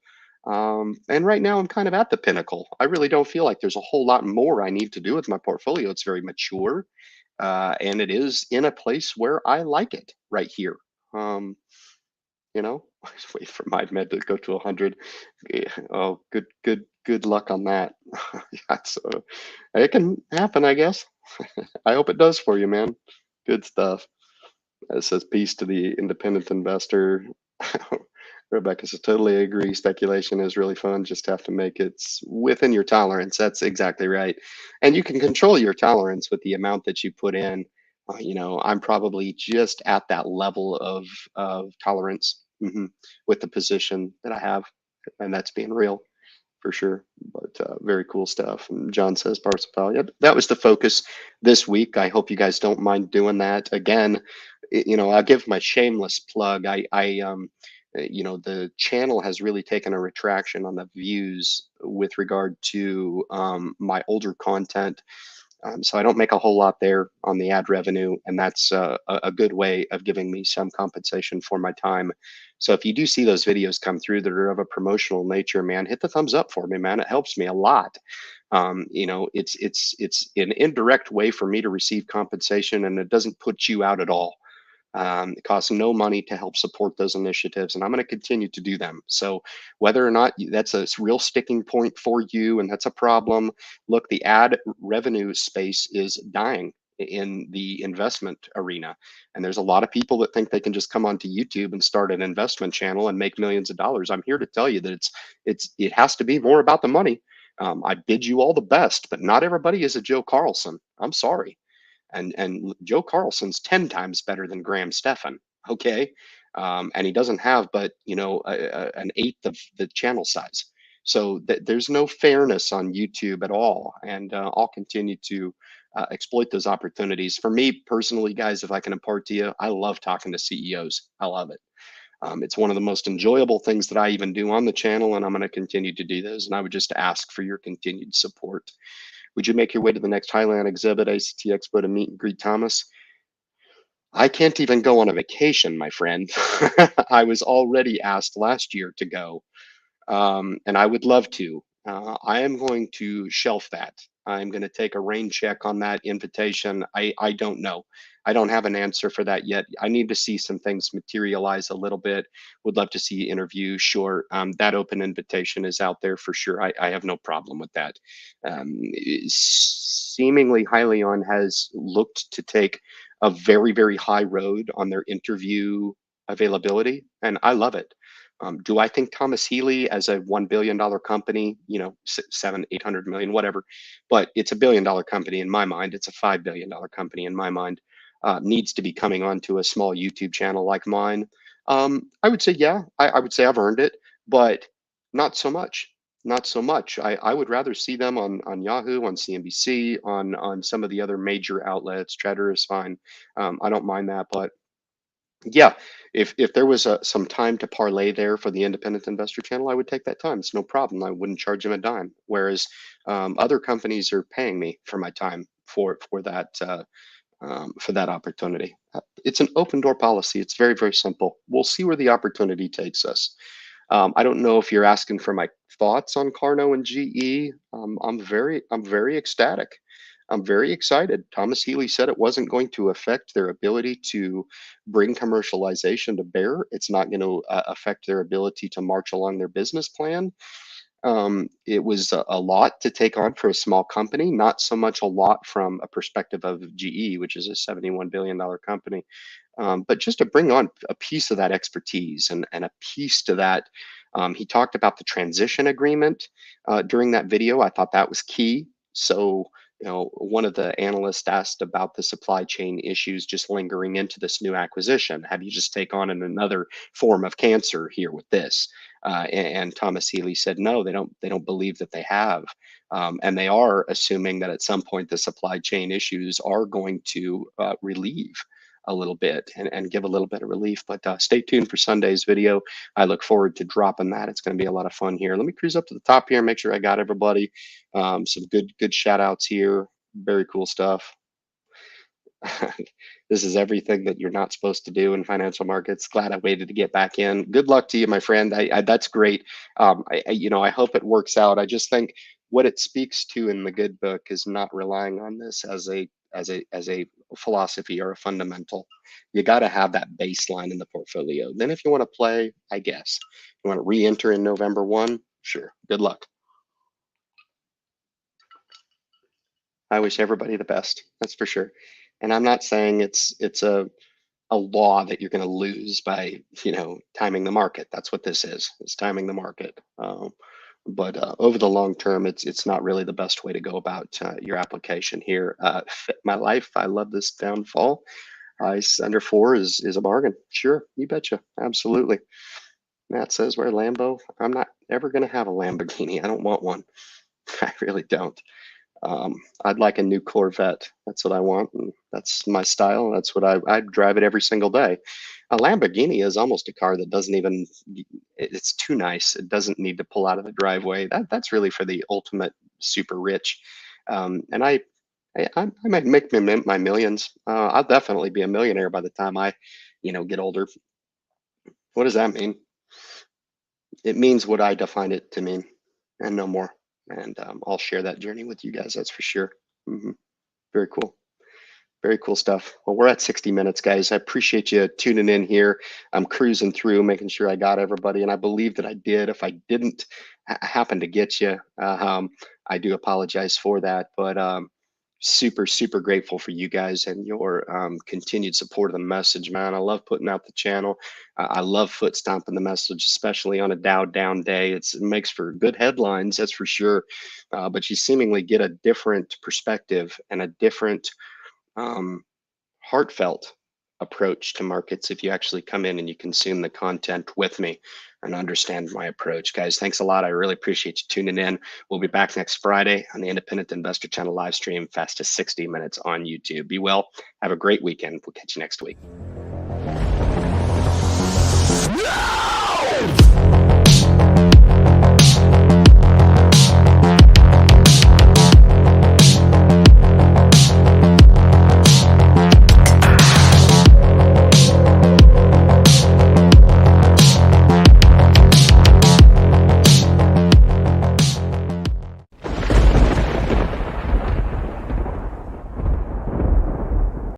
And right now, I'm kind of at the pinnacle. I really don't feel like there's a whole lot more I need to do with my portfolio. It's very mature, and it is in a place where I like it right here. Um, just wait for my med to go to 100. Oh, good luck on that. That's it can happen, I guess. I hope it does for you, man. Good stuff. It says peace to the independent investor. Rebecca says totally agree. Speculation is really fun. Just have to make it within your tolerance. That's exactly right. And you can control your tolerance with the amount that you put in. I'm probably just at that level of tolerance, with the position that I have, and that's being real for sure. But very cool stuff. And John says parts of value. Yep, that was the focus this week. I hope you guys don't mind doing that again. I'll give my shameless plug. The channel has really taken a retraction on the views with regard to my older content. So I don't make a whole lot there on the ad revenue, and that's a good way of giving me some compensation for my time. So if you do see those videos come through that are of a promotional nature, man, hit the thumbs up for me, man. It helps me a lot. It's an indirect way for me to receive compensation, and it doesn't put you out at all. It costs no money to help support those initiatives, and I'm going to continue to do them. So, whether or not that's a real sticking point for you and that's a problem, look, the ad revenue space is dying in the investment arena. And there's a lot of people that think they can just come onto YouTube and start an investment channel and make millions of dollars. I'm here to tell you that it has to be more about the money. I bid you all the best, but not everybody is a Joe Carlson. I'm sorry. And Joe Carlson's 10 times better than Graham Stephan. Okay. And he doesn't have but an eighth of the channel size. So there's no fairness on YouTube at all. And I'll continue to exploit those opportunities. For me personally, guys, if I can impart to you, I love talking to CEOs. I love it. It's one of the most enjoyable things that I even do on the channel, and I'm going to continue to do those. And I would just ask for your continued support. Would you make your way to the next Highland exhibit, ACT Expo, to meet and greet Thomas? I can't even go on a vacation, my friend. I was already asked last year to go, and I would love to. I am going to shelf that. I'm going to take a rain check on that invitation. I don't know. I don't have an answer for that yet. I need to see some things materialize a little bit. Would love to see you interview. Sure. That open invitation is out there for sure. I have no problem with that. Seemingly, Hyliion has looked to take a very, very high road on their interview availability, and I love it. Do I think Thomas Healy as a $1 billion company, seven, 800 million, whatever, but it's a $1 billion company in my mind. It's a $5 billion company in my mind. Needs to be coming onto a small YouTube channel like mine. I would say, yeah, I would say I've earned it, but not so much. Not so much. I would rather see them on Yahoo, on CNBC, on some of the other major outlets. Cheddar is fine. I don't mind that, but yeah, if there was some time to parlay there for the independent investor channel, I would take that time. It's no problem. I wouldn't charge them a dime. Whereas other companies are paying me for my time for that opportunity. It's an open door policy. It's very, very simple. We'll see where the opportunity takes us. I don't know if you're asking for my thoughts on Carno and GE. I'm very ecstatic. I'm very excited. Thomas Healy said it wasn't going to affect their ability to bring commercialization to bear. It's not going to affect their ability to march along their business plan. It was a lot to take on for a small company, not so much a lot from a perspective of GE, which is a $71 billion company, but just to bring on a piece of that expertise and a piece to that. He talked about the transition agreement during that video. I thought that was key. So, one of the analysts asked about the supply chain issues just lingering into this new acquisition. Have you just take on another form of cancer here with this? And Thomas Healy said, no, they don't. They don't believe that they have, and they are assuming that at some point the supply chain issues are going to relieve a little bit and give a little bit of relief. But stay tuned for Sunday's video. I look forward to dropping that. It's going to be a lot of fun here. Let me cruise up to the top here, make sure I got everybody. Some good shout outs here. Very cool stuff. This is everything that you're not supposed to do in financial markets. Glad I waited to get back in. Good luck to you, my friend. That's great. I hope it works out. I just think what it speaks to in the good book is not relying on this as a philosophy or a fundamental. You got to have that baseline in the portfolio. Then, if you want to play, I guess you want to re-enter in November 1. Sure. Good luck. I wish everybody the best. That's for sure. And I'm not saying it's a law that you're going to lose by timing the market. That's what this is. It's timing the market. But over the long term, it's not really the best way to go about your application here. Fit my life. I love this downfall. Ice under 4 is a bargain. Sure, you betcha. Absolutely. Matt says, "Where Lambo? I'm not ever going to have a Lamborghini. I don't want one. I really don't. I'd like a new Corvette. That's what I want. And that's my style. That's what I drive it every single day. A Lamborghini is almost a car that doesn't even, it's too nice. It doesn't need to pull out of the driveway. That's really for the ultimate super rich. And I might make my millions. I'll definitely be a millionaire by the time I, get older. What does that mean? It means what I define it to mean and no more. And I'll share that journey with you guys. That's for sure. Very cool. Very cool stuff. Well, we're at 60 minutes, guys. I appreciate you tuning in here. I'm cruising through, making sure I got everybody, and I believe that I did. If I didn't happen to get you, I do apologize for that. But super grateful for you guys and your continued support of the message, man. I love putting out the channel. I love foot stomping the message, especially on a Dow down day. It makes for good headlines, that's for sure. But you seemingly get a different perspective and a different um, heartfelt approach to markets if you actually come in and you consume the content with me and understand my approach. Guys, thanks a lot. I really appreciate you tuning in. We'll be back next Friday on the Independent Investor Channel live stream, fast to 60 minutes on YouTube. Be well. Have a great weekend. We'll catch you next week.